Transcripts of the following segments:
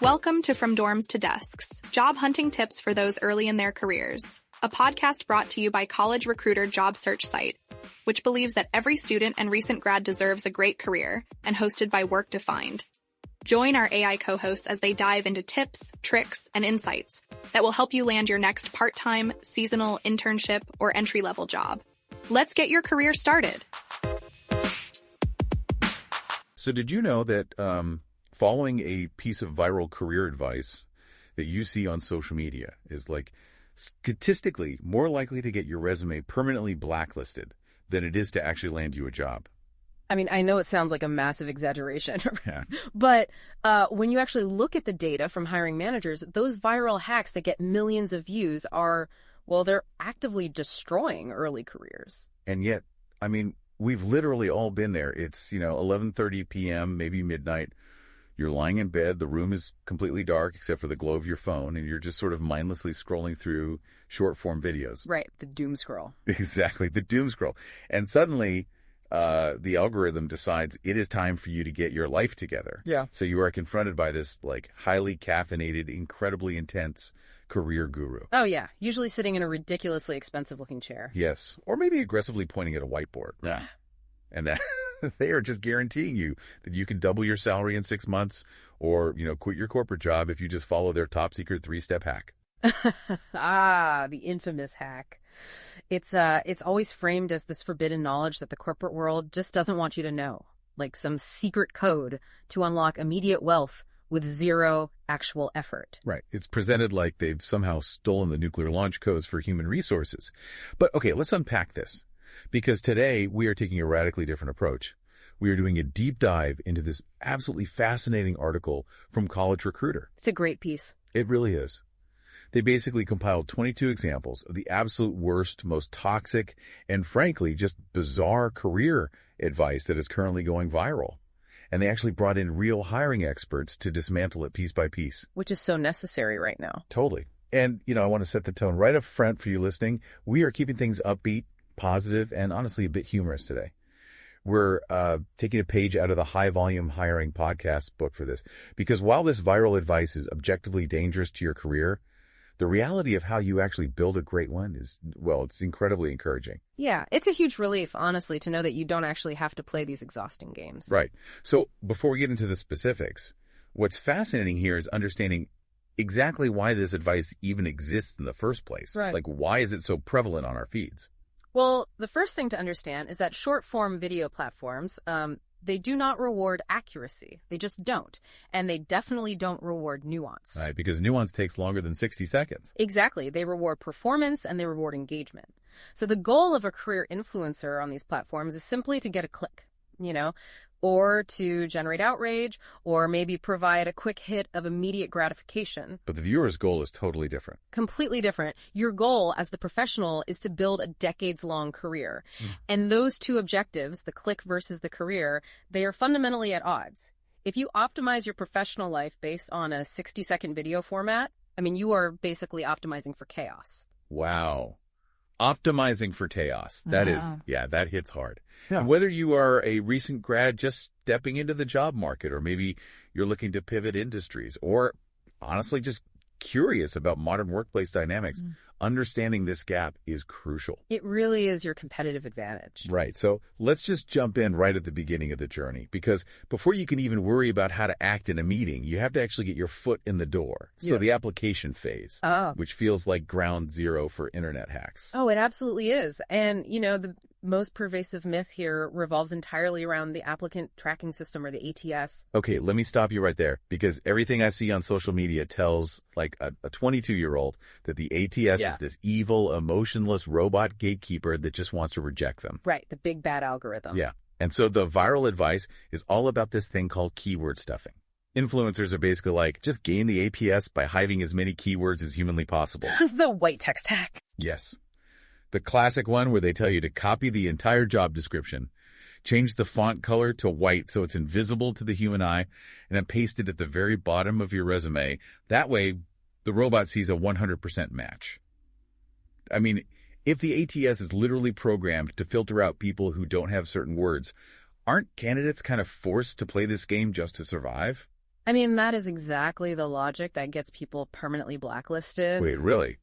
Welcome to From Dorms to Desks, job hunting tips for those early in their careers, a podcast brought to you by College Recruiter job search site, which believes that every student and recent grad deserves a great career, and hosted by Work Defined. Join our AI co-hosts as they dive into tips, tricks, and insights that will help you land your next part-time, seasonal, internship, or entry-level job. Let's get your career started. So did you know that following a piece of viral career advice that you see on social media is like statistically more likely to get your resume permanently blacklisted than it is to actually land you a job? I mean, I know it sounds like a massive exaggeration, Yeah. but when you actually look at the data from hiring managers, those viral hacks that get millions of views are, well, they're actively destroying early careers. And yet, I mean, we've literally all been there. It's, 11:30 p.m., maybe midnight. You're lying in bed. The room is completely dark except for the glow of your phone, and you're just sort of mindlessly scrolling through short-form videos. Right, the doom scroll. Exactly, the doom scroll. And suddenly, the algorithm decides it is time for you to get your life together. Yeah. So you are confronted by this, highly caffeinated, incredibly intense career guru. Oh, yeah, usually sitting in a ridiculously expensive-looking chair. Yes, or maybe aggressively pointing at a whiteboard. Yeah. And that they are just guaranteeing you that you can double your salary in 6 months or, quit your corporate job if you just follow their top secret 3-step hack. The infamous hack. It's always framed as this forbidden knowledge that the corporate world just doesn't want you to know, like some secret code to unlock immediate wealth with zero actual effort. Right. It's presented like they've somehow stolen the nuclear launch codes for human resources. But okay, let's unpack this. Because today we are taking a radically different approach. We are doing a deep dive into this absolutely fascinating article from College Recruiter. It's a great piece. It really is. They basically compiled 22 examples of the absolute worst, most toxic, and frankly, just bizarre career advice that is currently going viral. And they actually brought in real hiring experts to dismantle it piece by piece. Which is so necessary right now. Totally. And, I want to set the tone right up front for you listening. We are keeping things upbeat, positive, and honestly a bit humorous today. We're taking a page out of the High Volume Hiring podcast book for this, because while this viral advice is objectively dangerous to your career, the reality of how you actually build a great one is, well, it's incredibly encouraging. Yeah, it's a huge relief, honestly, to know that you don't actually have to play these exhausting games. Right. So before we get into the specifics, what's fascinating here is understanding exactly why this advice even exists in the first place. Right. Like, why is it so prevalent on our feeds? Well, the first thing to understand is that short-form video platforms, they do not reward accuracy. They just don't. And they definitely don't reward nuance. Right, because nuance takes longer than 60 seconds. Exactly. They reward performance and they reward engagement. So the goal of a career influencer on these platforms is simply to get a click, or to generate outrage, or maybe provide a quick hit of immediate gratification. But the viewer's goal is totally different. Completely different. Your goal as the professional is to build a decades-long career. And those two objectives, the click versus the career, they are fundamentally at odds. If you optimize your professional life based on a 60-second video format, you are basically optimizing for chaos. Wow. Optimizing for chaos. That is, that hits hard. Yeah. And whether you are a recent grad just stepping into the job market, or maybe you're looking to pivot industries, or honestly just curious about modern workplace dynamics, understanding this gap is crucial. It really is your competitive advantage. Right. So let's just jump in right at the beginning of the journey, because before you can even worry about how to act in a meeting, you have to actually get your foot in the door. So the application phase, which feels like ground zero for internet hacks. Oh, it absolutely is. And, the most pervasive myth here revolves entirely around the applicant tracking system, or the ATS. Okay, let me stop you right there, because everything I see on social media tells like a 22-year-old that the ATS is this evil, emotionless robot gatekeeper that just wants to reject them. Right, the big bad algorithm. Yeah. And so the viral advice is all about this thing called keyword stuffing. Influencers are basically like, just gain the APS by hiding as many keywords as humanly possible. The white text hack. Yes. The classic one where they tell you to copy the entire job description, change the font color to white so it's invisible to the human eye, and then paste it at the very bottom of your resume. That way, the robot sees a 100% match. If the ATS is literally programmed to filter out people who don't have certain words, aren't candidates kind of forced to play this game just to survive? I mean, that is exactly the logic that gets people permanently blacklisted. Wait, really?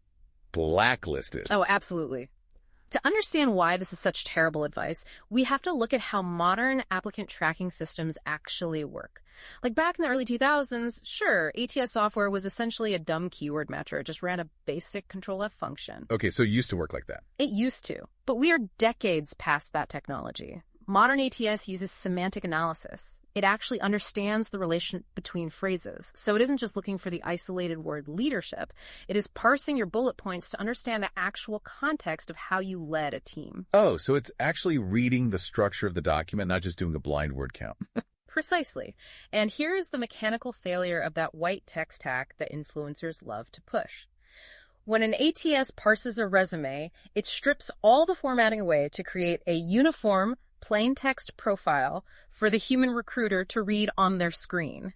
Blacklisted? Oh, absolutely. To understand why this is such terrible advice, we have to look at how modern applicant tracking systems actually work. Like back in the early 2000s, sure, ATS software was essentially a dumb keyword matcher. It just ran a basic Control-F function. Okay, so it used to work like that. It used to, but we are decades past that technology. Modern ATS uses semantic analysis. It actually understands the relation between phrases. So it isn't just looking for the isolated word leadership. It is parsing your bullet points to understand the actual context of how you led a team. Oh, so it's actually reading the structure of the document, not just doing a blind word count. Precisely. And here's the mechanical failure of that white text hack that influencers love to push. When an ATS parses a resume, it strips all the formatting away to create a uniform, plain text profile for the human recruiter to read on their screen.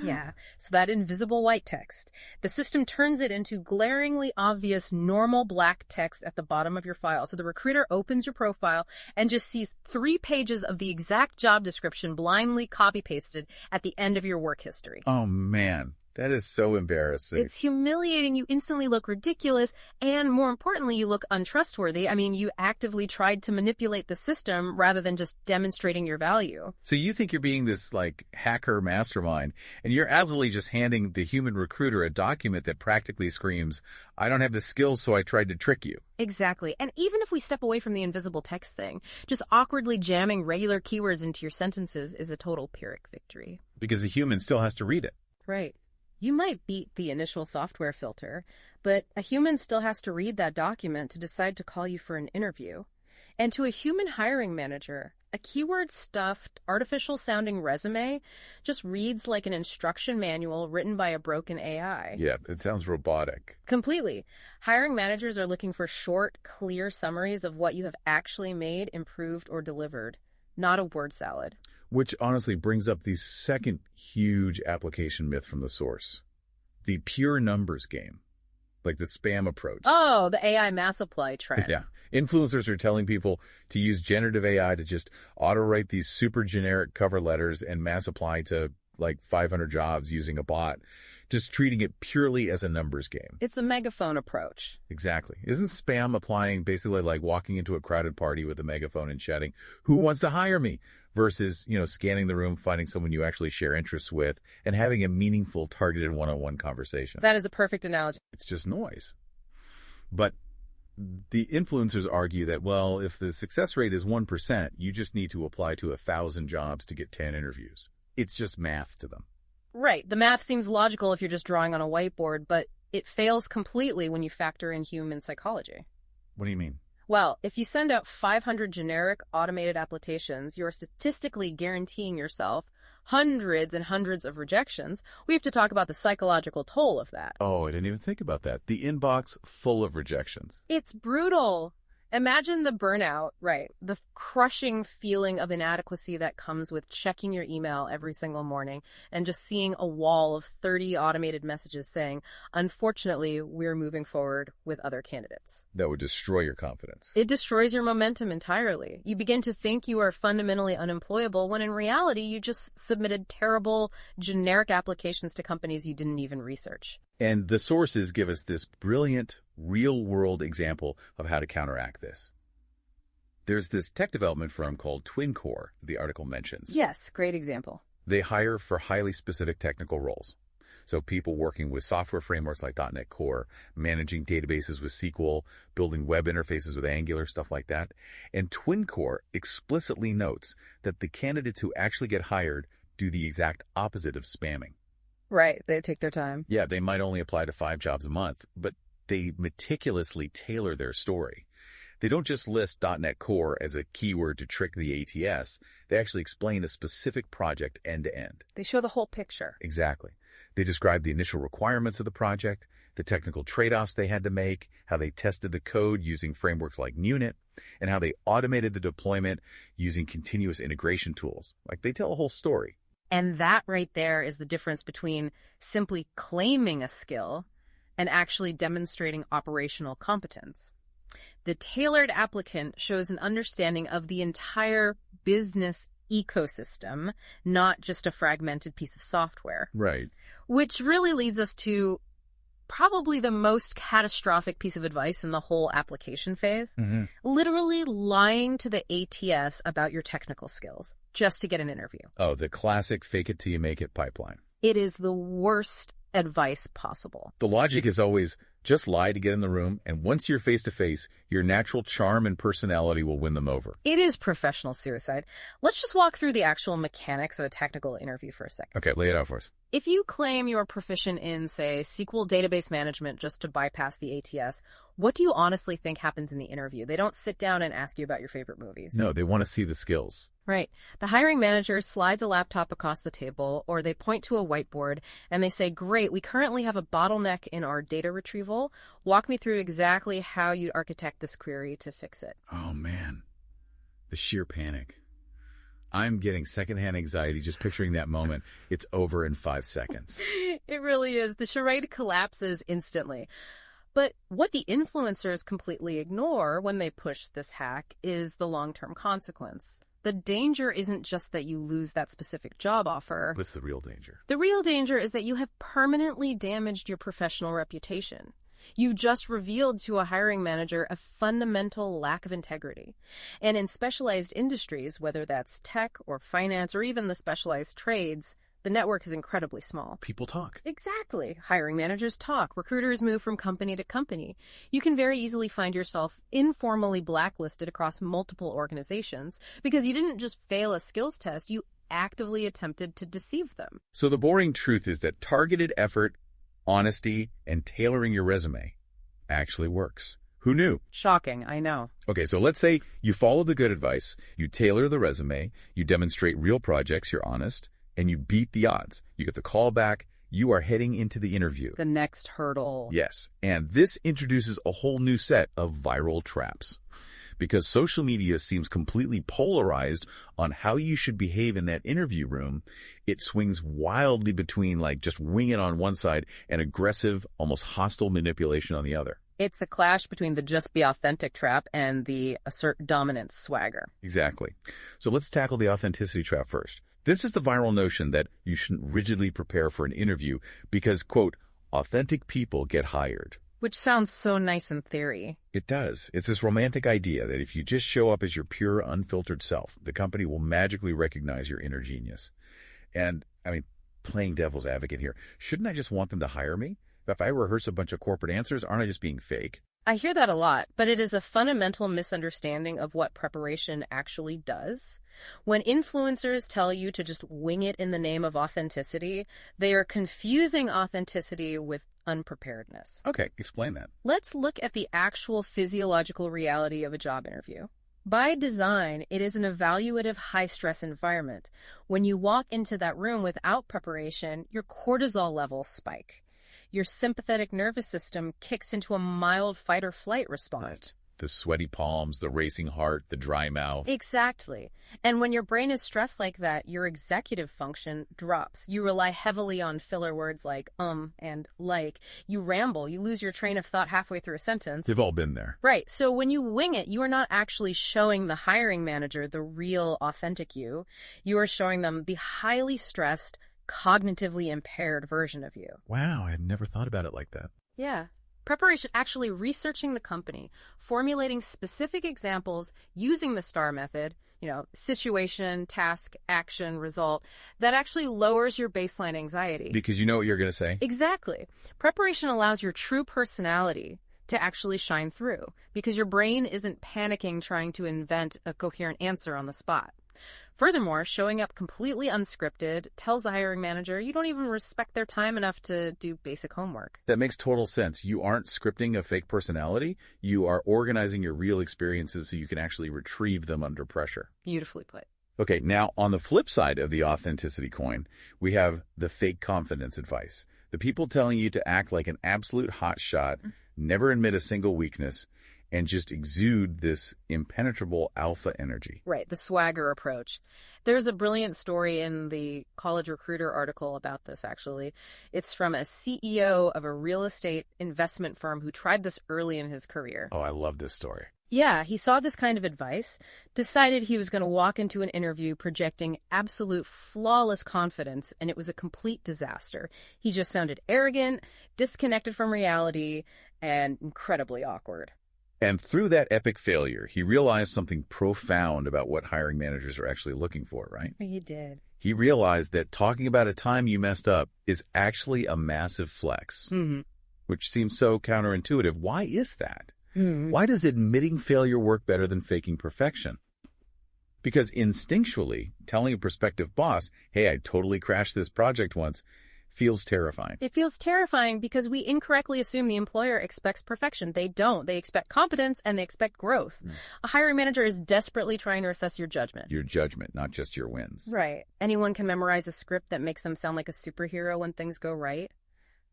Yeah, so that invisible white text. The system turns it into glaringly obvious normal black text at the bottom of your file. So the recruiter opens your profile and just sees 3 pages of the exact job description blindly copy-pasted at the end of your work history. Oh, man. That is so embarrassing. It's humiliating. You instantly look ridiculous. And more importantly, you look untrustworthy. I mean, you actively tried to manipulate the system rather than just demonstrating your value. So you think you're being this, like, hacker mastermind, and you're absolutely just handing the human recruiter a document that practically screams, I don't have the skills, so I tried to trick you. Exactly. And even if we step away from the invisible text thing, just awkwardly jamming regular keywords into your sentences is a total Pyrrhic victory. Because the human still has to read it. Right. You might beat the initial software filter, but a human still has to read that document to decide to call you for an interview. And to a human hiring manager, a keyword-stuffed, artificial-sounding resume just reads like an instruction manual written by a broken AI. Yeah, it sounds robotic. Completely. Hiring managers are looking for short, clear summaries of what you have actually made, improved, or delivered, not a word salad. Which honestly brings up the second huge application myth from the source. The pure numbers game. Like the spam approach. Oh, the AI mass apply trend. Yeah. Influencers are telling people to use generative AI to just auto-write these super generic cover letters and mass apply to like 500 jobs using a bot. Just treating it purely as a numbers game. It's the megaphone approach. Exactly. Isn't spam applying basically like walking into a crowded party with a megaphone and shouting, who wants to hire me? Versus, scanning the room, finding someone you actually share interests with, and having a meaningful, targeted one-on-one conversation. That is a perfect analogy. It's just noise. But the influencers argue that, well, if the success rate is 1%, you just need to apply to 1,000 jobs to get 10 interviews. It's just math to them. Right. The math seems logical if you're just drawing on a whiteboard, but it fails completely when you factor in human psychology. What do you mean? Well, if you send out 500 generic automated applications, you're statistically guaranteeing yourself hundreds and hundreds of rejections. We have to talk about the psychological toll of that. Oh, I didn't even think about that. The inbox full of rejections. It's brutal. Imagine the burnout, right? The crushing feeling of inadequacy that comes with checking your email every single morning and just seeing a wall of 30 automated messages saying, unfortunately, we're moving forward with other candidates. That would destroy your confidence. It destroys your momentum entirely. You begin to think you are fundamentally unemployable when in reality, you just submitted terrible, generic applications to companies you didn't even research. And the sources give us this brilliant, real-world example of how to counteract this. There's this tech development firm called TwinCore, the article mentions. Yes, great example. They hire for highly specific technical roles. So people working with software frameworks like .NET Core, managing databases with SQL, building web interfaces with Angular, stuff like that. And TwinCore explicitly notes that the candidates who actually get hired do the exact opposite of spamming. Right, they take their time. Yeah, they might only apply to 5 jobs a month, but they meticulously tailor their story. They don't just list .NET Core as a keyword to trick the ATS. They actually explain a specific project end to end. They show the whole picture. Exactly. They describe the initial requirements of the project, the technical trade-offs they had to make, how they tested the code using frameworks like Munit, and how they automated the deployment using continuous integration tools. Like, they tell a whole story. And that right there is the difference between simply claiming a skill and actually demonstrating operational competence. The tailored applicant shows an understanding of the entire business ecosystem, not just a fragmented piece of software. Right. Which really leads us to probably the most catastrophic piece of advice in the whole application phase. Mm-hmm. Literally lying to the ATS about your technical skills just to get an interview. Oh, the classic fake it till you make it pipeline. It is the worst advice possible. The logic is always just lie to get in the room, and once you're face-to-face, your natural charm and personality will win them over. It is professional suicide. Let's just walk through the actual mechanics of a technical interview for a second. Okay, lay it out for us. If you claim you're proficient in, say, SQL database management just to bypass the ATS, what do you honestly think happens in the interview? They don't sit down and ask you about your favorite movies. No, they want to see the skills. Right. The hiring manager slides a laptop across the table, or they point to a whiteboard, and they say, great, we currently have a bottleneck in our data retrieval. Walk me through exactly how you'd architect this query to fix it. Oh, man. The sheer panic. I'm getting secondhand anxiety just picturing that moment. It's over in 5 seconds. It really is. The charade collapses instantly. But what the influencers completely ignore when they push this hack is the long-term consequence. The danger isn't just that you lose that specific job offer. What's the real danger? The real danger is that you have permanently damaged your professional reputation. You've just revealed to a hiring manager a fundamental lack of integrity. And in specialized industries, whether that's tech or finance or even the specialized trades, the network is incredibly small. People talk. Exactly. Hiring managers talk. Recruiters move from company to company. You can very easily find yourself informally blacklisted across multiple organizations because you didn't just fail a skills test, you actively attempted to deceive them. So the boring truth is that targeted effort, honesty, and tailoring your resume actually works. Who knew? Shocking, I know. Okay, so let's say you follow the good advice, you tailor the resume, you demonstrate real projects, you're honest, and you beat the odds. You get the call back, you are heading into the interview. The next hurdle. Yes, and this introduces a whole new set of viral traps. Because social media seems completely polarized on how you should behave in that interview room, it swings wildly between like just wing it on one side and aggressive, almost hostile manipulation on the other. It's the clash between the just be authentic trap and the assert dominance swagger. Exactly. So let's tackle the authenticity trap first. This is the viral notion that you shouldn't rigidly prepare for an interview because, quote, authentic people get hired. Which sounds so nice in theory. It does. It's this romantic idea that if you just show up as your pure, unfiltered self, the company will magically recognize your inner genius. And, I mean, playing devil's advocate here, shouldn't I just want them to hire me? If I rehearse a bunch of corporate answers, aren't I just being fake? I hear that a lot, but it is a fundamental misunderstanding of what preparation actually does. When influencers tell you to just wing it in the name of authenticity, they are confusing authenticity with unpreparedness. Okay, explain that. Let's look at the actual physiological reality of a job interview. By design, it is an evaluative high-stress environment. When you walk into that room without preparation, your cortisol levels spike. Your sympathetic nervous system kicks into a mild fight-or-flight response. The sweaty palms, the racing heart, the dry mouth. Exactly. And when your brain is stressed like that, your executive function drops. You rely heavily on filler words like and like. You ramble. You lose your train of thought halfway through a sentence. They've all been there. Right. So when you wing it, you are not actually showing the hiring manager the real, authentic you. You are showing them the highly stressed, cognitively impaired version of you. Wow, I had never thought about it like that. Yeah. Preparation, actually researching the company, formulating specific examples, using the STAR method, situation, task, action, result, that actually lowers your baseline anxiety. Because you know what you're going to say. Exactly. Preparation allows your true personality to actually shine through because your brain isn't panicking trying to invent a coherent answer on the spot. Furthermore, showing up completely unscripted tells the hiring manager you don't even respect their time enough to do basic homework. That makes total sense. You aren't scripting a fake personality. You are organizing your real experiences so you can actually retrieve them under pressure. Beautifully put. Okay, now on the flip side of the authenticity coin, we have the fake confidence advice. The people telling you to act like an absolute hotshot, never admit a single weakness, and just exude this impenetrable alpha energy. Right, the swagger approach. There's a brilliant story in the College Recruiter article about this, actually. It's from a CEO of a real estate investment firm who tried this early in his career. Oh, I love this story. Yeah, he saw this kind of advice, decided he was going to walk into an interview projecting absolute flawless confidence, and it was a complete disaster. He just sounded arrogant, disconnected from reality, and incredibly awkward. And through that epic failure, he realized something profound about what hiring managers are actually looking for, right? He did. He realized that talking about a time you messed up is actually a massive flex, which seems so counterintuitive. Why is that? Why does admitting failure work better than faking perfection? Because instinctually, telling a prospective boss, hey, I totally crashed this project once, feels terrifying. It feels terrifying because we incorrectly assume the employer expects perfection. They don't. They expect competence and they expect growth. A hiring manager is desperately trying to assess your judgment. Your judgment, not just your wins. Right. Anyone can memorize a script that makes them sound like a superhero when things go right.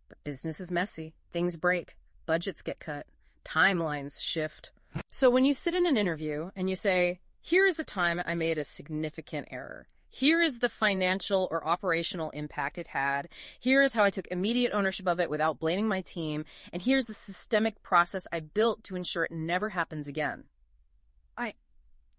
But business is messy. Things break. Budgets get cut. Timelines shift. So when you sit in an interview and you say, here is a time I made a significant error. Here is the financial or operational impact it had. Here is how I took immediate ownership of it without blaming my team. And here's the systemic process I built to ensure it never happens again.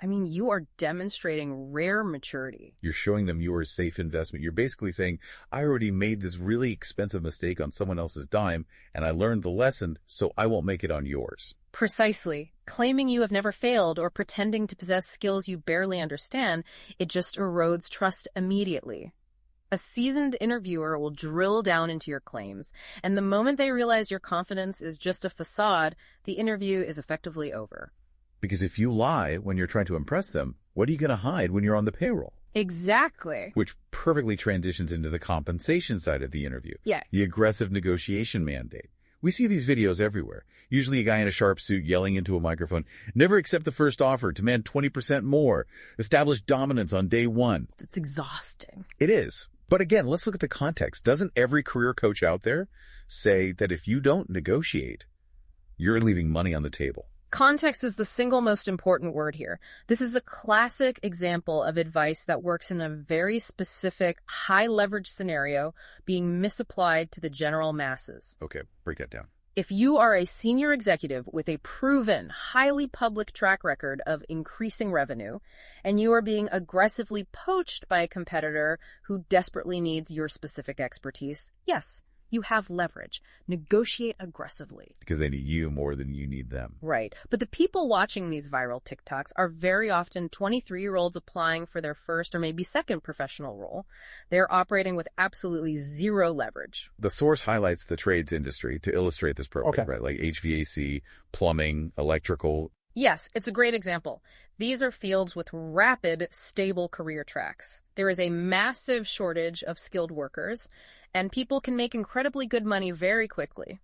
I mean, you are demonstrating rare maturity. You're showing them you are a safe investment. You're basically saying, I already made this really expensive mistake on someone else's dime, and I learned the lesson, so I won't make it on yours. Precisely. Claiming you have never failed or pretending to possess skills you barely understand, it just erodes trust immediately. A seasoned interviewer will drill down into your claims, and the moment they realize your confidence is just a facade, the interview is effectively over. Because if you lie when you're trying to impress them, what are you going to hide when you're on the payroll? Exactly. Which perfectly transitions into the compensation side of the interview. Yeah. The aggressive negotiation mandate. We see these videos everywhere. Usually a guy in a sharp suit yelling into a microphone, never accept the first offer, demand 20% more, establish dominance on day one. It's exhausting. It is. But again, let's look at the context. Doesn't every career coach out there say that if you don't negotiate, you're leaving money on the table? Context is the single most important word here. This is a classic example of advice that works in a very specific, high-leverage scenario being misapplied to the general masses. Okay, break that down. If you are a senior executive with a proven, highly public track record of increasing revenue, and you are being aggressively poached by a competitor who desperately needs your specific expertise, yes, you have leverage. Negotiate aggressively. Because they need you more than you need them. Right. But the people watching these viral TikToks are very often 23-year-olds applying for their first or maybe second professional role. They're operating with absolutely zero leverage. The source highlights the trades industry to illustrate this perfectly, right? Like HVAC, plumbing, electrical. Yes, it's a great example. These are fields with rapid, stable career tracks. There is a massive shortage of skilled workers, and people can make incredibly good money very quickly.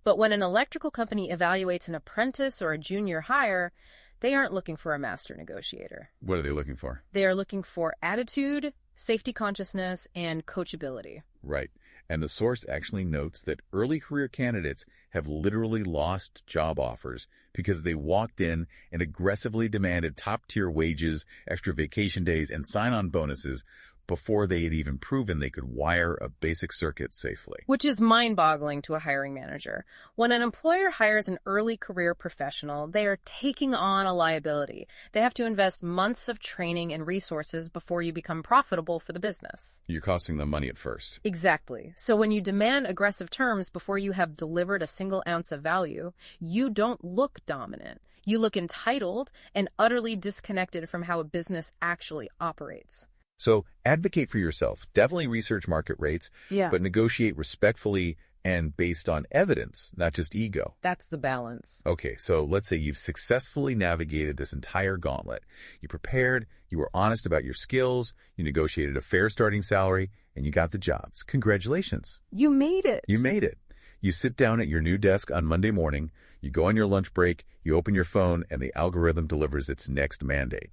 But when an electrical company evaluates an apprentice or a junior hire, they aren't looking for a master negotiator. What are they looking for? They are looking for attitude, safety consciousness, and coachability. Right. And the source actually notes that early career candidates have literally lost job offers because they walked in and aggressively demanded top-tier wages, extra vacation days, and sign-on bonuses before they had even proven they could wire a basic circuit safely. Which is mind-boggling to a hiring manager. When an employer hires an early career professional, they are taking on a liability. They have to invest months of training and resources before you become profitable for the business. You're costing them money at first. Exactly. So when you demand aggressive terms before you have delivered a single ounce of value, you don't look dominant. You look entitled and utterly disconnected from how a business actually operates. So advocate for yourself. Definitely research market rates, but negotiate respectfully and based on evidence, not just ego. That's the balance. Okay, so let's say you've successfully navigated this entire gauntlet. You prepared, you were honest about your skills, you negotiated a fair starting salary, and you got the jobs. Congratulations. You made it. You made it. You sit down at your new desk on Monday morning, you go on your lunch break, you open your phone, and the algorithm delivers its next mandate.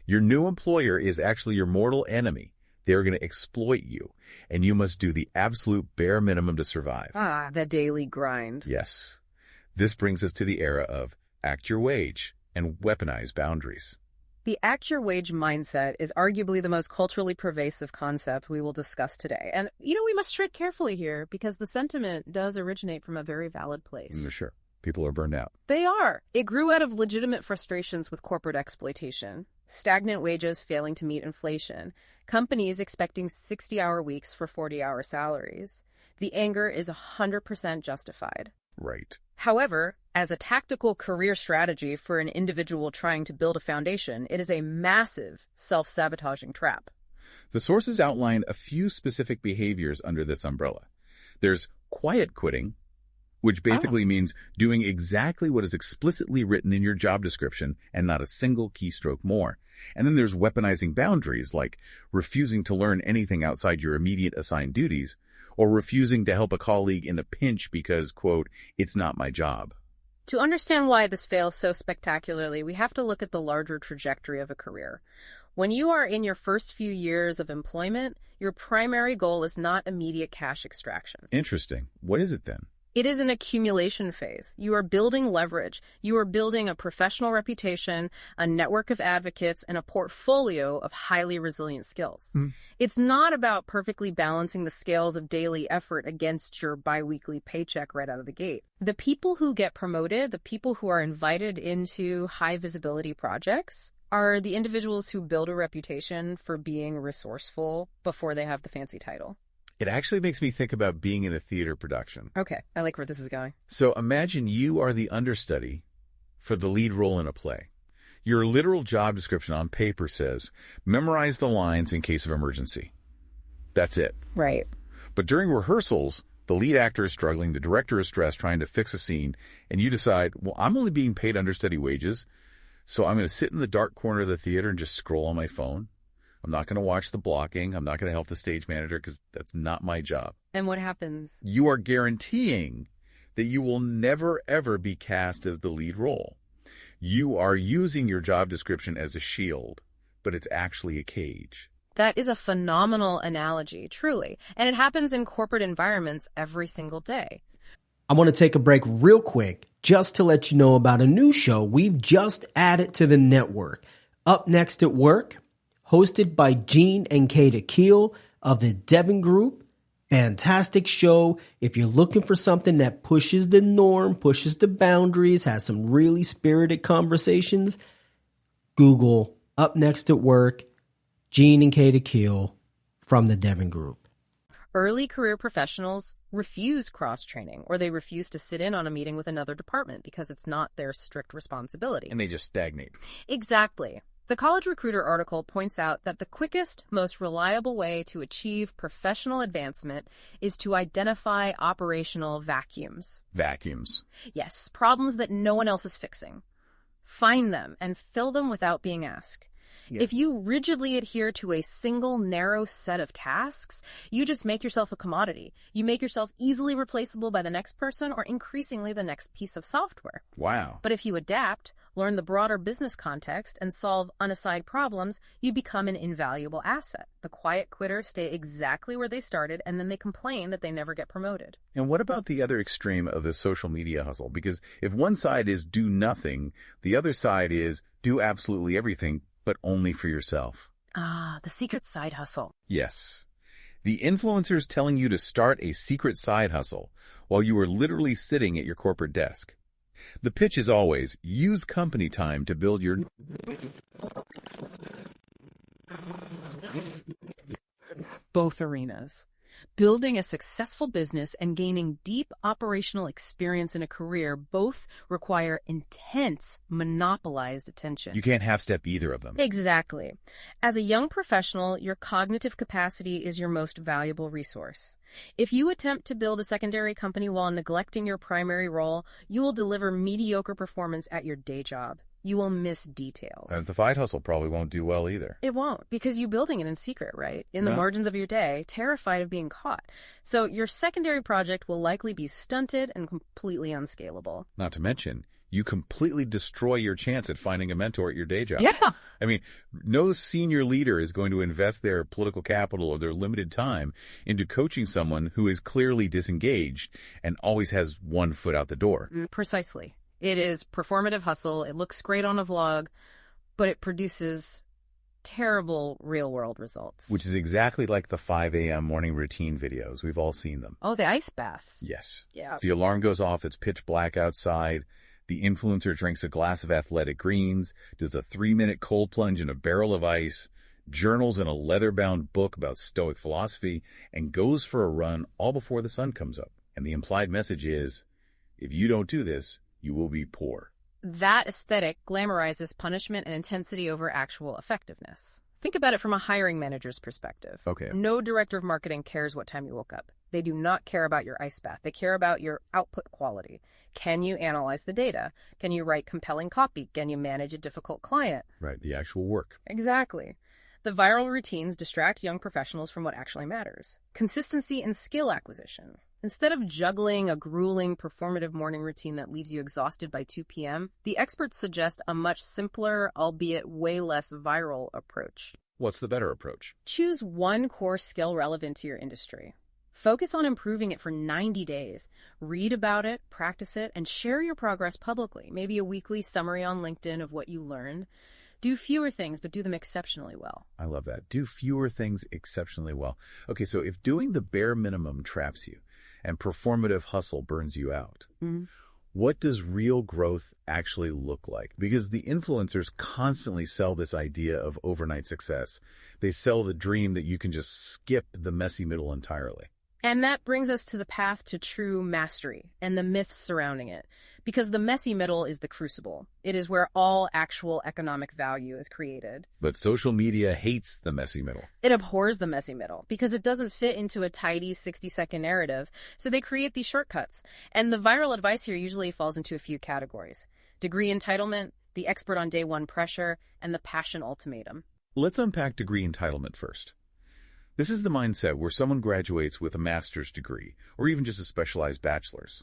Your new employer is actually your mortal enemy. They're going to exploit you, and you must do the absolute bare minimum to survive. Ah, the daily grind. Yes. This brings us to the era of act your wage and weaponize boundaries. The act your wage mindset is arguably the most culturally pervasive concept we will discuss today. And, we must tread carefully here because the sentiment does originate from a very valid place. Sure. People are burned out. They are. It grew out of legitimate frustrations with corporate exploitation, stagnant wages failing to meet inflation, companies expecting 60-hour weeks for 40-hour salaries. The anger is 100% justified. Right. However, as a tactical career strategy for an individual trying to build a foundation, it is a massive self-sabotaging trap. The sources outline a few specific behaviors under this umbrella. There's quiet quitting, which basically means doing exactly what is explicitly written in your job description and not a single keystroke more. And then there's weaponizing boundaries, like refusing to learn anything outside your immediate assigned duties, or refusing to help a colleague in a pinch because, quote, it's not my job. To understand why this fails so spectacularly, we have to look at the larger trajectory of a career. When you are in your first few years of employment, your primary goal is not immediate cash extraction. Interesting. What is it then? It is an accumulation phase. You are building leverage. You are building a professional reputation, a network of advocates, and a portfolio of highly resilient skills. It's not about perfectly balancing the scales of daily effort against your biweekly paycheck right out of the gate. The people who get promoted, the people who are invited into high visibility projects, are the individuals who build a reputation for being resourceful before they have the fancy title. It actually makes me think about being in a theater production. Okay, I like where this is going. So imagine you are the understudy for the lead role in a play. Your literal job description on paper says, memorize the lines in case of emergency. That's it. Right. But during rehearsals, the lead actor is struggling, the director is stressed trying to fix a scene, and you decide, well, I'm only being paid understudy wages, so I'm going to sit in the dark corner of the theater and just scroll on my phone. I'm not going to watch the blocking. I'm not going to help the stage manager because that's not my job. And what happens? You are guaranteeing that you will never, ever be cast as the lead role. You are using your job description as a shield, but it's actually a cage. That is a phenomenal analogy, truly. And it happens in corporate environments every single day. I want to take a break real quick just to let you know about a new show we've just added to the network. Up Next at Work, hosted by Gene and Kata Keel of the Devon Group. Fantastic show. If you're looking for something that pushes the norm, pushes the boundaries, has some really spirited conversations, Google Up Next at Work, Gene and Kata Keel from the Devon Group. Early career professionals refuse cross-training, or they refuse to sit in on a meeting with another department because it's not their strict responsibility. And they just stagnate. Exactly. The College Recruiter article points out that the quickest, most reliable way to achieve professional advancement is to identify operational vacuums. Vacuums. Yes, problems that no one else is fixing. Find them and fill them without being asked. Yeah. If you rigidly adhere to a single narrow set of tasks, you just make yourself a commodity. You make yourself easily replaceable by the next person or increasingly the next piece of software. Wow. But if you adapt, learn the broader business context, and solve unassigned problems, you become an invaluable asset. The quiet quitters stay exactly where they started, and then they complain that they never get promoted. And what about the other extreme of the social media hustle? Because if one side is do nothing, the other side is do absolutely everything, but only for yourself. Ah, the secret side hustle. Yes. The influencers telling you to start a secret side hustle while you are literally sitting at your corporate desk. The pitch is always, use company time to build your... Both arenas. Building a successful business and gaining deep operational experience in a career both require intense, monopolized attention. You can't half-step either of them. Exactly. As a young professional, your cognitive capacity is your most valuable resource. If you attempt to build a secondary company while neglecting your primary role, you will deliver mediocre performance at your day job. You will miss details. And the side hustle probably won't do well either. It won't, because you're building it in secret, right? In the margins of your day, terrified of being caught. So your secondary project will likely be stunted and completely unscalable. Not to mention, you completely destroy your chance at finding a mentor at your day job. Yeah. I mean, no senior leader is going to invest their political capital or their limited time into coaching someone who is clearly disengaged and always has one foot out the door. Precisely. It is performative hustle. It looks great on a vlog, but it produces terrible real-world results. Which is exactly like the 5 a.m. morning routine videos. We've all seen them. Oh, the ice baths. Yes. Yeah. The alarm goes off, it's pitch black outside. The influencer drinks a glass of Athletic Greens, does a 3-minute cold plunge in a barrel of ice, journals in a leather-bound book about Stoic philosophy, and goes for a run all before the sun comes up. And the implied message is, if you don't do this, you will be poor. That aesthetic glamorizes punishment and intensity over actual effectiveness. Think about it from a hiring manager's perspective. Okay. No director of marketing cares what time you woke up. They do not care about your ice bath. They care about your output quality. Can you analyze the data? Can you write compelling copy? Can you manage a difficult client? Right, the actual work. Exactly. The viral routines distract young professionals from what actually matters: consistency and skill acquisition. Instead of juggling a grueling performative morning routine that leaves you exhausted by 2 p.m., the experts suggest a much simpler, albeit way less viral approach. What's the better approach? Choose one core skill relevant to your industry. Focus on improving it for 90 days. Read about it, practice it, and share your progress publicly. Maybe a weekly summary on LinkedIn of what you learned. Do fewer things, but do them exceptionally well. I love that. Do fewer things exceptionally well. Okay, so if doing the bare minimum traps you and performative hustle burns you out, what does real growth actually look like? Because the influencers constantly sell this idea of overnight success. They sell the dream that you can just skip the messy middle entirely. And that brings us to the path to true mastery and the myths surrounding it. Because the messy middle is the crucible. It is where all actual economic value is created. But social media hates the messy middle. It abhors the messy middle because it doesn't fit into a tidy 60-second narrative. So they create these shortcuts. And the viral advice here usually falls into a few categories: degree entitlement, the expert on day one pressure, and the passion ultimatum. Let's unpack degree entitlement first. This is the mindset where someone graduates with a master's degree, or even just a specialized bachelor's,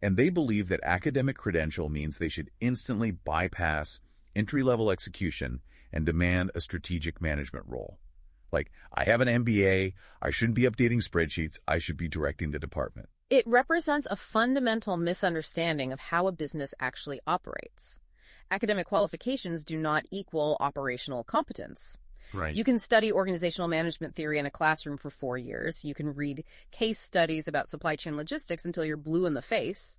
and they believe that academic credential means they should instantly bypass entry-level execution and demand a strategic management role. Like, I have an MBA, I shouldn't be updating spreadsheets, I should be directing the department. It represents a fundamental misunderstanding of how a business actually operates. Academic qualifications do not equal operational competence. Right. You can study organizational management theory in a classroom for 4 years. You can read case studies about supply chain logistics until you're blue in the face.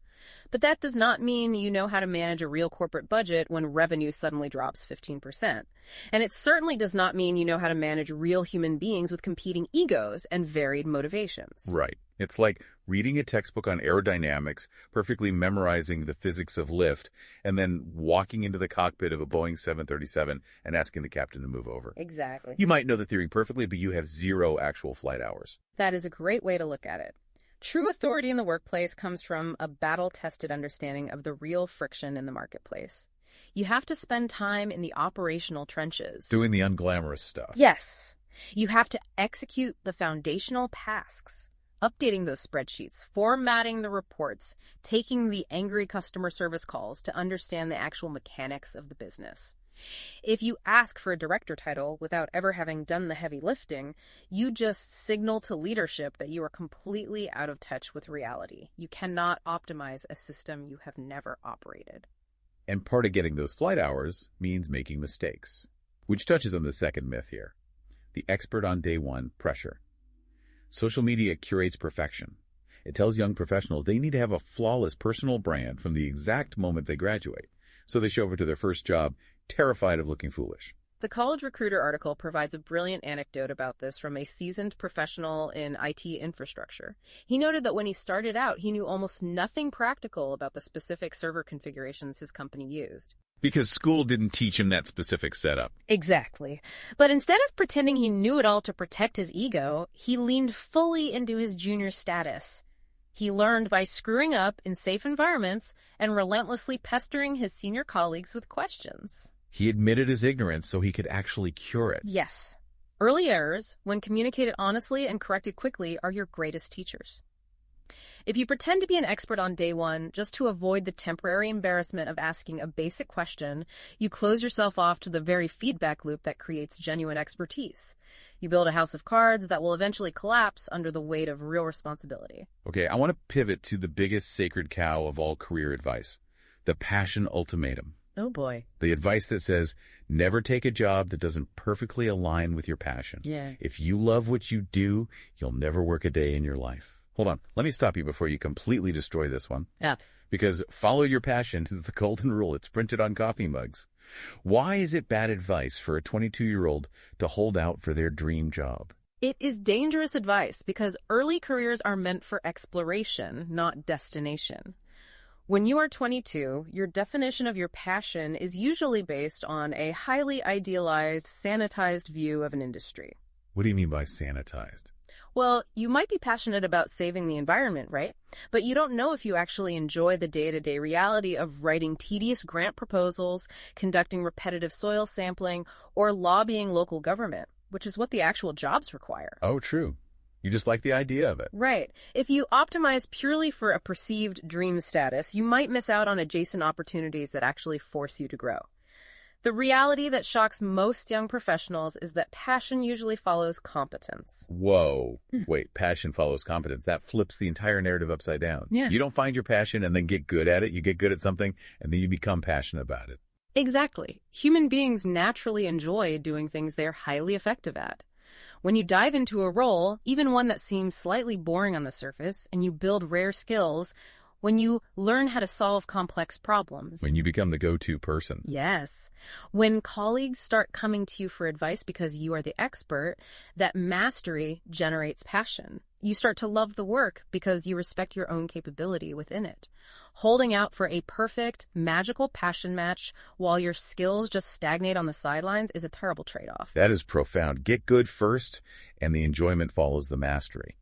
But that does not mean you know how to manage a real corporate budget when revenue suddenly drops 15%. And it certainly does not mean you know how to manage real human beings with competing egos and varied motivations. Right. It's like reading a textbook on aerodynamics, perfectly memorizing the physics of lift, and then walking into the cockpit of a Boeing 737 and asking the captain to move over. Exactly. You might know the theory perfectly, but you have 0 actual flight hours. That is a great way to look at it. True authority in the workplace comes from a battle-tested understanding of the real friction in the marketplace. You have to spend time in the operational trenches. Doing the unglamorous stuff. Yes. You have to execute the foundational tasks. Updating those spreadsheets, formatting the reports, taking the angry customer service calls to understand the actual mechanics of the business. If you ask for a director title without ever having done the heavy lifting, you just signal to leadership that you are completely out of touch with reality. You cannot optimize a system you have never operated. And part of getting those flight hours means making mistakes, which touches on the second myth here. The expert on day one pressure. Social media curates perfection. It tells young professionals they need to have a flawless personal brand from the exact moment they graduate. So they show up to their first job terrified of looking foolish. The College Recruiter article provides a brilliant anecdote about this from a seasoned professional in IT infrastructure. He noted that when he started out, he knew almost nothing practical about the specific server configurations his company used. Because school didn't teach him that specific setup. Exactly. But instead of pretending he knew it all to protect his ego, he leaned fully into his junior status. He learned by screwing up in safe environments and relentlessly pestering his senior colleagues with questions. He admitted his ignorance so he could actually cure it. Yes. Early errors, when communicated honestly and corrected quickly, are your greatest teachers. If you pretend to be an expert on day one just to avoid the temporary embarrassment of asking a basic question, you close yourself off to the very feedback loop that creates genuine expertise. You build a house of cards that will eventually collapse under the weight of real responsibility. Okay, I want to pivot to the biggest sacred cow of all career advice, the passion ultimatum. Oh boy. The advice that says, never take a job that doesn't perfectly align with your passion. Yeah. If you love what you do, you'll never work a day in your life. Hold on. Let me stop you before you completely destroy this one. Yeah. Because follow your passion is the golden rule. It's printed on coffee mugs. Why is it bad advice for a 22-year-old to hold out for their dream job? It is dangerous advice because early careers are meant for exploration, not destination. When you are 22, your definition of your passion is usually based on a highly idealized, sanitized view of an industry. What do you mean by sanitized? Well, you might be passionate about saving the environment, right? But you don't know if you actually enjoy the day-to-day reality of writing tedious grant proposals, conducting repetitive soil sampling, or lobbying local government, which is what the actual jobs require. Oh, true. You just like the idea of it. Right. If you optimize purely for a perceived dream status, you might miss out on adjacent opportunities that actually force you to grow. The reality that shocks most young professionals is that passion usually follows competence. Whoa. Wait, passion follows competence. That flips the entire narrative upside down. Yeah. You don't find your passion and then get good at it. You get good at something and then you become passionate about it. Exactly. Human beings naturally enjoy doing things they're highly effective at. When you dive into a role, even one that seems slightly boring on the surface, and you build rare skills, when you learn how to solve complex problems. When you become the go-to person. Yes. When colleagues start coming to you for advice because you are the expert, that mastery generates passion. You start to love the work because you respect your own capability within it. Holding out for a perfect, magical passion match while your skills just stagnate on the sidelines is a terrible trade-off. That is profound. Get good first, and the enjoyment follows the mastery.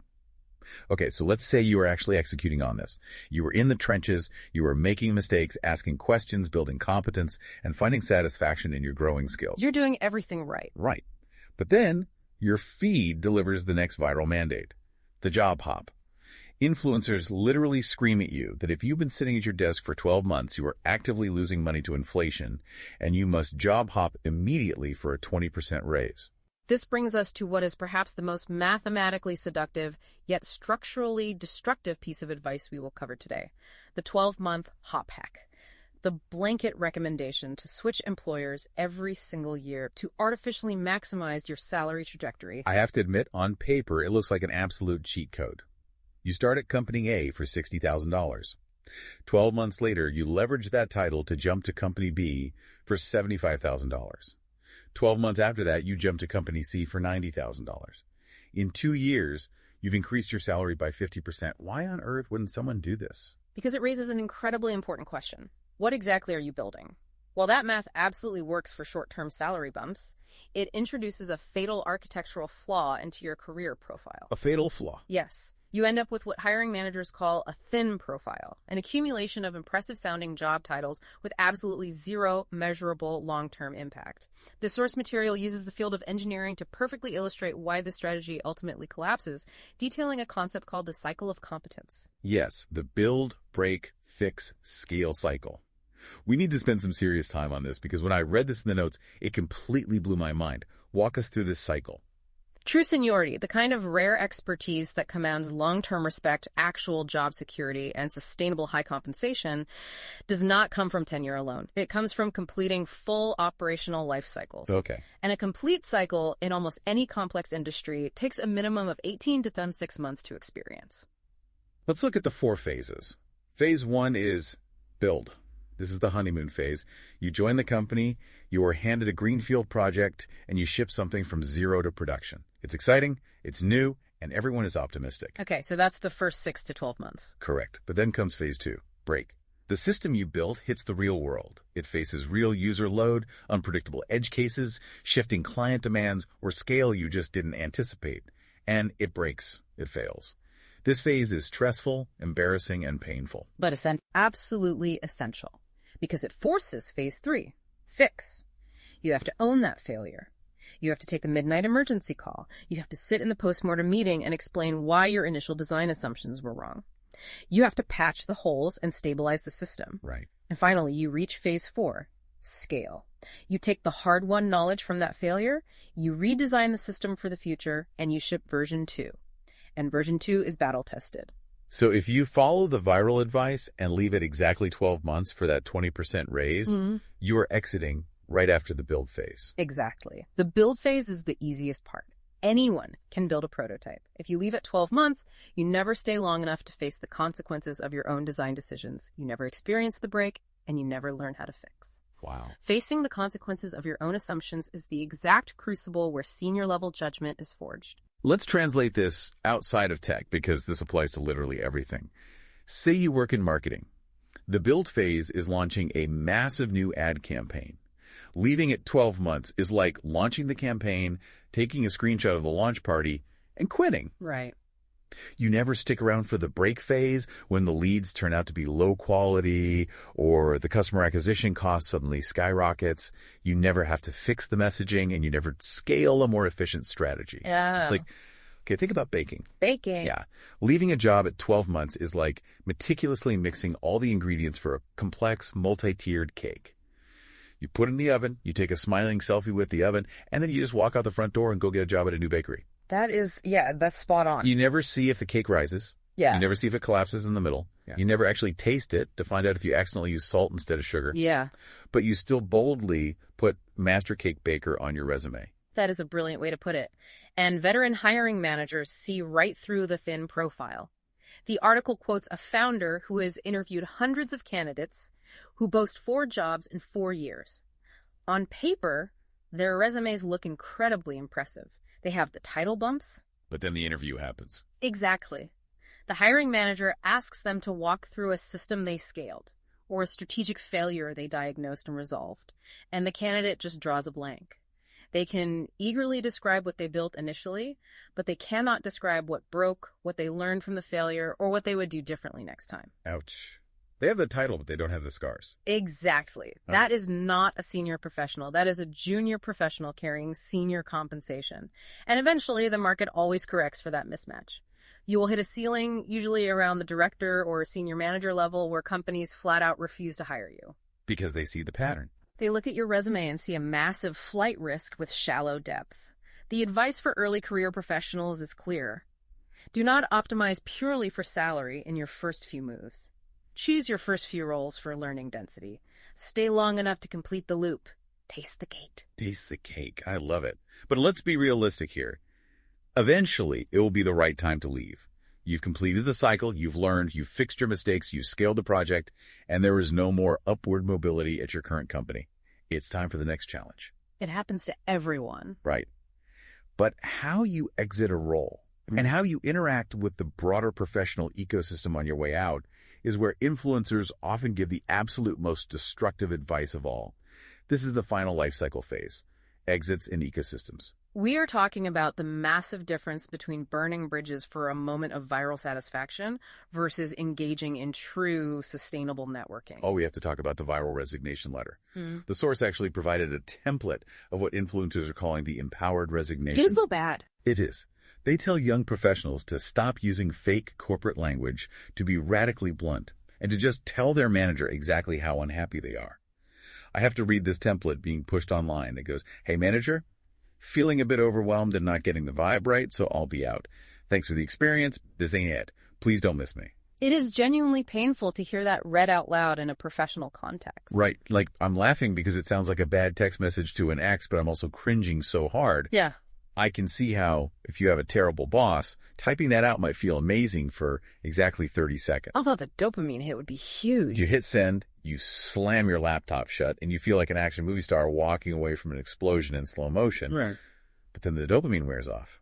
Okay, so let's say you were actually executing on this. You were in the trenches, you were making mistakes, asking questions, building competence, and finding satisfaction in your growing skills. You're doing everything right. Right. But then your feed delivers the next viral mandate, the job hop. Influencers literally scream at you that if you've been sitting at your desk for 12 months, you are actively losing money to inflation, and you must job hop immediately for a 20% raise. This brings us to what is perhaps the most mathematically seductive, yet structurally destructive piece of advice we will cover today, the 12-month hop hack. The blanket recommendation to switch employers every single year to artificially maximize your salary trajectory. I have to admit, on paper, it looks like an absolute cheat code. You start at Company A for $60,000. 12 months later, you leverage that title to jump to Company B for $75,000. 12 months after that, you jump to Company C for $90,000. In 2 years, you've increased your salary by 50%. Why on earth wouldn't someone do this? Because it raises an incredibly important question. What exactly are you building? While that math absolutely works for short-term salary bumps, it introduces a fatal architectural flaw into your career profile. A fatal flaw. Yes. You end up with what hiring managers call a thin profile, an accumulation of impressive-sounding job titles with absolutely zero measurable long-term impact. The source material uses the field of engineering to perfectly illustrate why this strategy ultimately collapses, detailing a concept called the cycle of competence. Yes, the build, break, fix, scale cycle. We need to spend some serious time on this because when I read this in the notes, it completely blew my mind. Walk us through this cycle. True seniority, the kind of rare expertise that commands long-term respect, actual job security, and sustainable high compensation, does not come from tenure alone. It comes from completing full operational life cycles. Okay. And a complete cycle in almost any complex industry takes a minimum of 18 to 36 months to experience. Let's look at the 4 phases. Phase 1 is build. This is the honeymoon phase. You join the company, you are handed a greenfield project, and you ship something from zero to production. It's exciting, it's new, and everyone is optimistic. Okay, so that's the first 6 to 12 months. Correct. But then comes phase 2, break. The system you built hits the real world. It faces real user load, unpredictable edge cases, shifting client demands, or scale you just didn't anticipate. And it breaks. It fails. This phase is stressful, embarrassing, and painful. But absolutely essential. Because it forces phase 3, fix. You have to own that failure. You have to take the midnight emergency call. You have to sit in the postmortem meeting and explain why your initial design assumptions were wrong. You have to patch the holes and stabilize the system. Right. And finally, you reach phase 4, scale. You take the hard-won knowledge from that failure, you redesign the system for the future, and you ship version 2. And version 2 is battle-tested. So if you follow the viral advice and leave it exactly 12 months for that 20% raise, you are exiting right after the build phase. Exactly. The build phase is the easiest part. Anyone can build a prototype. If you leave at 12 months, you never stay long enough to face the consequences of your own design decisions. You never experience the break, and you never learn how to fix. Wow. Facing the consequences of your own assumptions is the exact crucible where senior-level judgment is forged. Let's translate this outside of tech because this applies to literally everything. Say you work in marketing. The build phase is launching a massive new ad campaign. Leaving it 12 months is like launching the campaign, taking a screenshot of the launch party, and quitting. Right. You never stick around for the break phase when the leads turn out to be low quality or the customer acquisition cost suddenly skyrockets. You never have to fix the messaging and you never scale a more efficient strategy. Yeah. It's like, okay, think about baking. Baking. Yeah. Leaving a job at 12 months is like meticulously mixing all the ingredients for a complex, multi-tiered cake. You put it in the oven, you take a smiling selfie with the oven, and then you just walk out the front door and go get a job at a new bakery. That's spot on. You never see if the cake rises. Yeah. You never see if it collapses in the middle. Yeah. You never actually taste it to find out if you accidentally use salt instead of sugar. Yeah. But you still boldly put Master Cake Baker on your resume. That is a brilliant way to put it. And veteran hiring managers see right through the thin profile. The article quotes a founder who has interviewed hundreds of candidates who boast 4 jobs in 4 years. On paper, their resumes look incredibly impressive. They have the title bumps. But then the interview happens. Exactly. The hiring manager asks them to walk through a system they scaled or a strategic failure they diagnosed and resolved, and the candidate just draws a blank. They can eagerly describe what they built initially, but they cannot describe what broke, what they learned from the failure, or what they would do differently next time. Ouch. They have the title, but they don't have the scars. Exactly. That is not a senior professional. That is a junior professional carrying senior compensation. And eventually, the market always corrects for that mismatch. You will hit a ceiling, usually around the director or senior manager level, where companies flat out refuse to hire you. Because they see the pattern. They look at your resume and see a massive flight risk with shallow depth. The advice for early career professionals is clear. Do not optimize purely for salary in your first few moves. Choose your first few roles for learning density. Stay long enough to complete the loop. Taste the cake. Taste the cake. I love it. But let's be realistic here. Eventually, it will be the right time to leave. You've completed the cycle, you've learned, you've fixed your mistakes, you've scaled the project, and there is no more upward mobility at your current company. It's time for the next challenge. It happens to everyone. Right. But how you exit a role and how you interact with the broader professional ecosystem on your way out is where influencers often give the absolute most destructive advice of all. This is the final life cycle phase, exits in ecosystems. We are talking about the massive difference between burning bridges for a moment of viral satisfaction versus engaging in true sustainable networking. Oh, we have to talk about the viral resignation letter. The source actually provided a template of what influencers are calling the empowered resignation. It's so bad. It is. They tell young professionals to stop using fake corporate language, to be radically blunt, and to just tell their manager exactly how unhappy they are. I have to read this template being pushed online. It goes, "Hey, manager, feeling a bit overwhelmed and not getting the vibe right, so I'll be out. Thanks for the experience. This ain't it. Please don't miss me." It is genuinely painful to hear that read out loud in a professional context. Right. Like, I'm laughing because it sounds like a bad text message to an ex, but I'm also cringing so hard. Yeah. I can see how, if you have a terrible boss, typing that out might feel amazing for exactly 30 seconds. Although the dopamine hit would be huge. You hit send, you slam your laptop shut, and you feel like an action movie star walking away from an explosion in slow motion. Right. But then the dopamine wears off,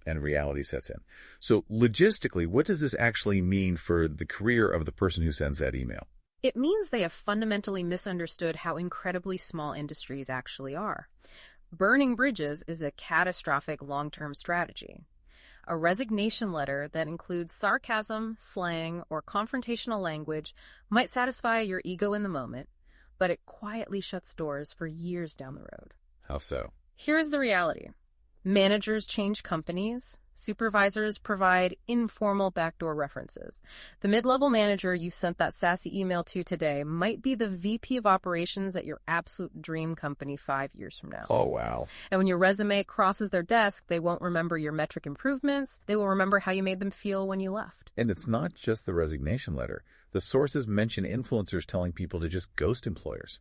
and reality sets in. So logistically, what does this actually mean for the career of the person who sends that email? It means they have fundamentally misunderstood how incredibly small industries actually are. Burning bridges is a catastrophic long-term strategy. A resignation letter that includes sarcasm, slang, or confrontational language might satisfy your ego in the moment, but it quietly shuts doors for years down the road. How so? Here's the reality. Managers change companies. Supervisors provide informal backdoor references. The mid-level manager you sent that sassy email to today might be the VP of operations at your absolute dream company 5 years from now. Oh, wow. And when your resume crosses their desk, they won't remember your metric improvements. They will remember how you made them feel when you left. And it's not just the resignation letter. The sources mention influencers telling people to just ghost employers.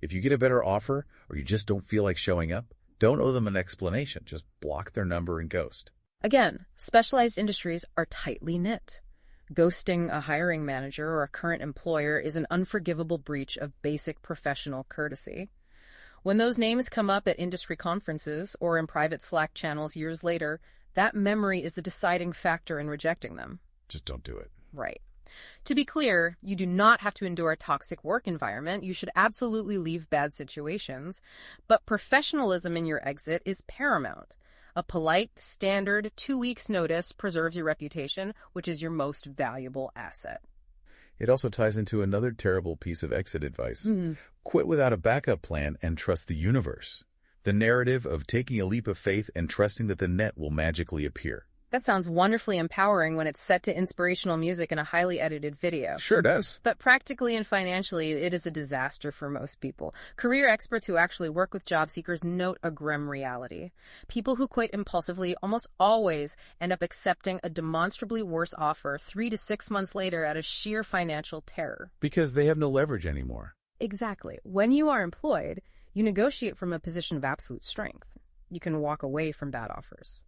If you get a better offer or you just don't feel like showing up, don't owe them an explanation. Just block their number and ghost. Again, specialized industries are tightly knit. Ghosting a hiring manager or a current employer is an unforgivable breach of basic professional courtesy. When those names come up at industry conferences or in private Slack channels years later, that memory is the deciding factor in rejecting them. Just don't do it. Right. To be clear, you do not have to endure a toxic work environment. You should absolutely leave bad situations. But professionalism in your exit is paramount. A polite, standard 2 weeks notice preserves your reputation, which is your most valuable asset. It also ties into another terrible piece of exit advice. Quit without a backup plan and trust the universe. The narrative of taking a leap of faith and trusting that the net will magically appear. That sounds wonderfully empowering when it's set to inspirational music in a highly edited video. Sure does. But practically and financially, it is a disaster for most people. Career experts who actually work with job seekers note a grim reality. People who quit impulsively almost always end up accepting a demonstrably worse offer 3 to 6 months later out of sheer financial terror. Because they have no leverage anymore. Exactly. When you are employed, you negotiate from a position of absolute strength. You can walk away from bad offers.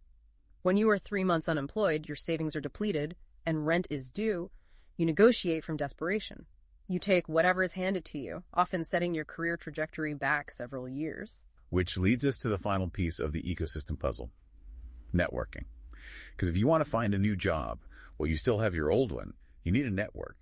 When you are 3 months unemployed, your savings are depleted, and rent is due, you negotiate from desperation. You take whatever is handed to you, often setting your career trajectory back several years. Which leads us to the final piece of the ecosystem puzzle, networking. Because if you want to find a new job, while you still have your old one, you need a network.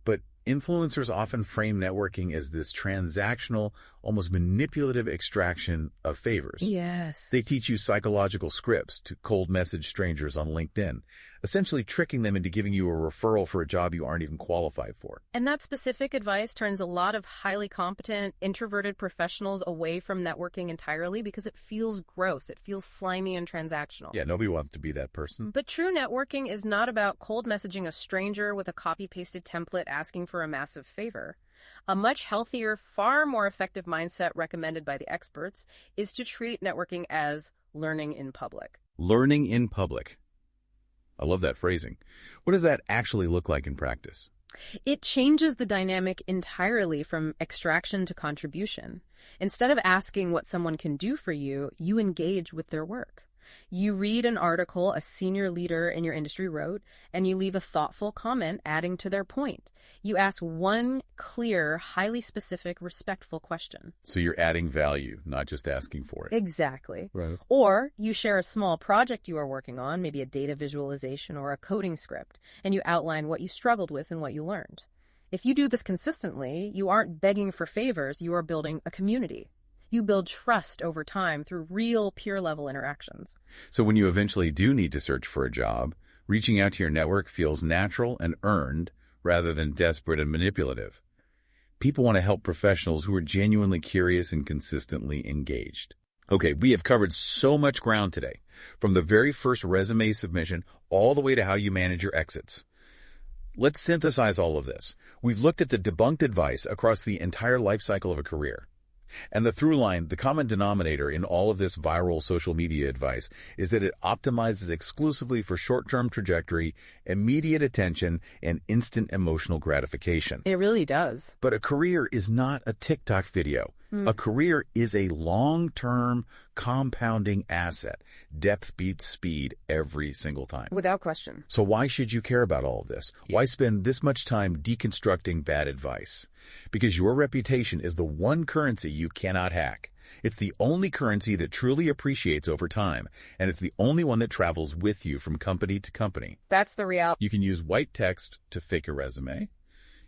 But influencers often frame networking as this transactional, almost manipulative extraction of favors. Yes. They teach you psychological scripts to cold message strangers on LinkedIn, essentially tricking them into giving you a referral for a job you aren't even qualified for. And that specific advice turns a lot of highly competent, introverted professionals away from networking entirely because it feels gross. It feels slimy and transactional. Yeah, nobody wants to be that person. But true networking is not about cold messaging a stranger with a copy-pasted template asking for a massive favor. A much healthier, far more effective mindset recommended by the experts is to treat networking as learning in public. Learning in public. I love that phrasing. What does that actually look like in practice? It changes the dynamic entirely from extraction to contribution. Instead of asking what someone can do for you, you engage with their work. You read an article a senior leader in your industry wrote, and you leave a thoughtful comment adding to their point. You ask one clear, highly specific, respectful question. So you're adding value, not just asking for it. Exactly. Right. Or you share a small project you are working on, maybe a data visualization or a coding script, and you outline what you struggled with and what you learned. If you do this consistently, you aren't begging for favors, you are building a community. You build trust over time through real peer-level interactions. So when you eventually do need to search for a job, reaching out to your network feels natural and earned rather than desperate and manipulative. People want to help professionals who are genuinely curious and consistently engaged. Okay, we have covered so much ground today, from the very first resume submission all the way to how you manage your exits. Let's synthesize all of this. We've looked at the debunked advice across the entire life cycle of a career. And the through line, the common denominator in all of this viral social media advice is that it optimizes exclusively for short-term trajectory, immediate attention, and instant emotional gratification. It really does. But a career is not a TikTok video. A career is a long-term compounding asset. Depth beats speed every single time. Without question. So why should you care about all of this? Why spend this much time deconstructing bad advice? Because your reputation is the one currency you cannot hack. It's the only currency that truly appreciates over time, and it's the only one that travels with you from company to company. That's the reality. You can use white text to fake a resume.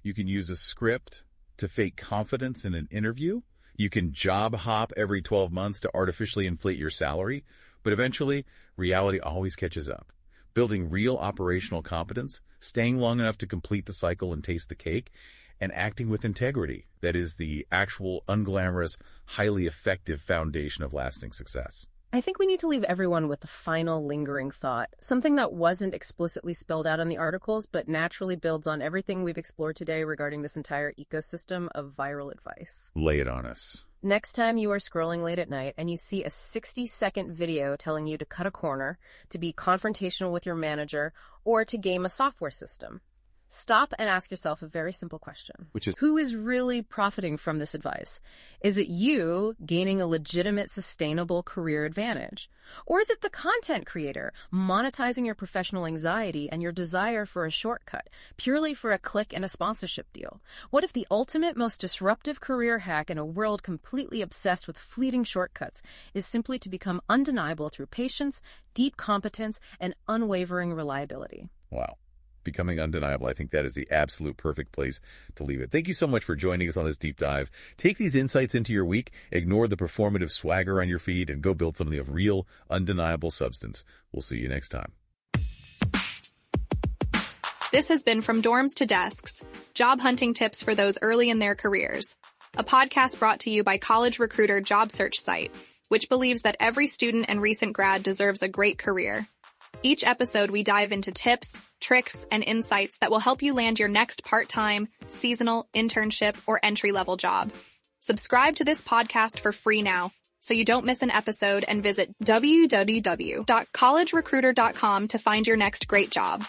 You can use a script to fake confidence in an interview. You can job hop every 12 months to artificially inflate your salary, but eventually, reality always catches up. Building real operational competence, staying long enough to complete the cycle and taste the cake, and acting with integrity. That is the actual unglamorous, highly effective foundation of lasting success. I think we need to leave everyone with a final lingering thought, something that wasn't explicitly spelled out in the articles, but naturally builds on everything we've explored today regarding this entire ecosystem of viral advice. Lay it on us. Next time you are scrolling late at night and you see a 60-second video telling you to cut a corner, to be confrontational with your manager, or to game a software system, stop and ask yourself a very simple question. Which is, who is really profiting from this advice? Is it you gaining a legitimate, sustainable career advantage? Or is it the content creator monetizing your professional anxiety and your desire for a shortcut, purely for a click and a sponsorship deal? What if the ultimate, most disruptive career hack in a world completely obsessed with fleeting shortcuts is simply to become undeniable through patience, deep competence, and unwavering reliability? wow. Becoming undeniable. I think that is the absolute perfect place to leave it. Thank you so much for joining us on this deep dive. Take these insights into your week, ignore the performative swagger on your feed, and go build something of real, undeniable substance. We'll see you next time. This has been From Dorms to Desks, job hunting tips for those early in their careers. A podcast brought to you by College Recruiter job search site, which believes that every student and recent grad deserves a great career. Each episode, we dive into tips, tricks, and insights that will help you land your next part-time, seasonal, internship, or entry-level job. Subscribe to this podcast for free now, so you don't miss an episode, and visit www.collegerecruiter.com to find your next great job.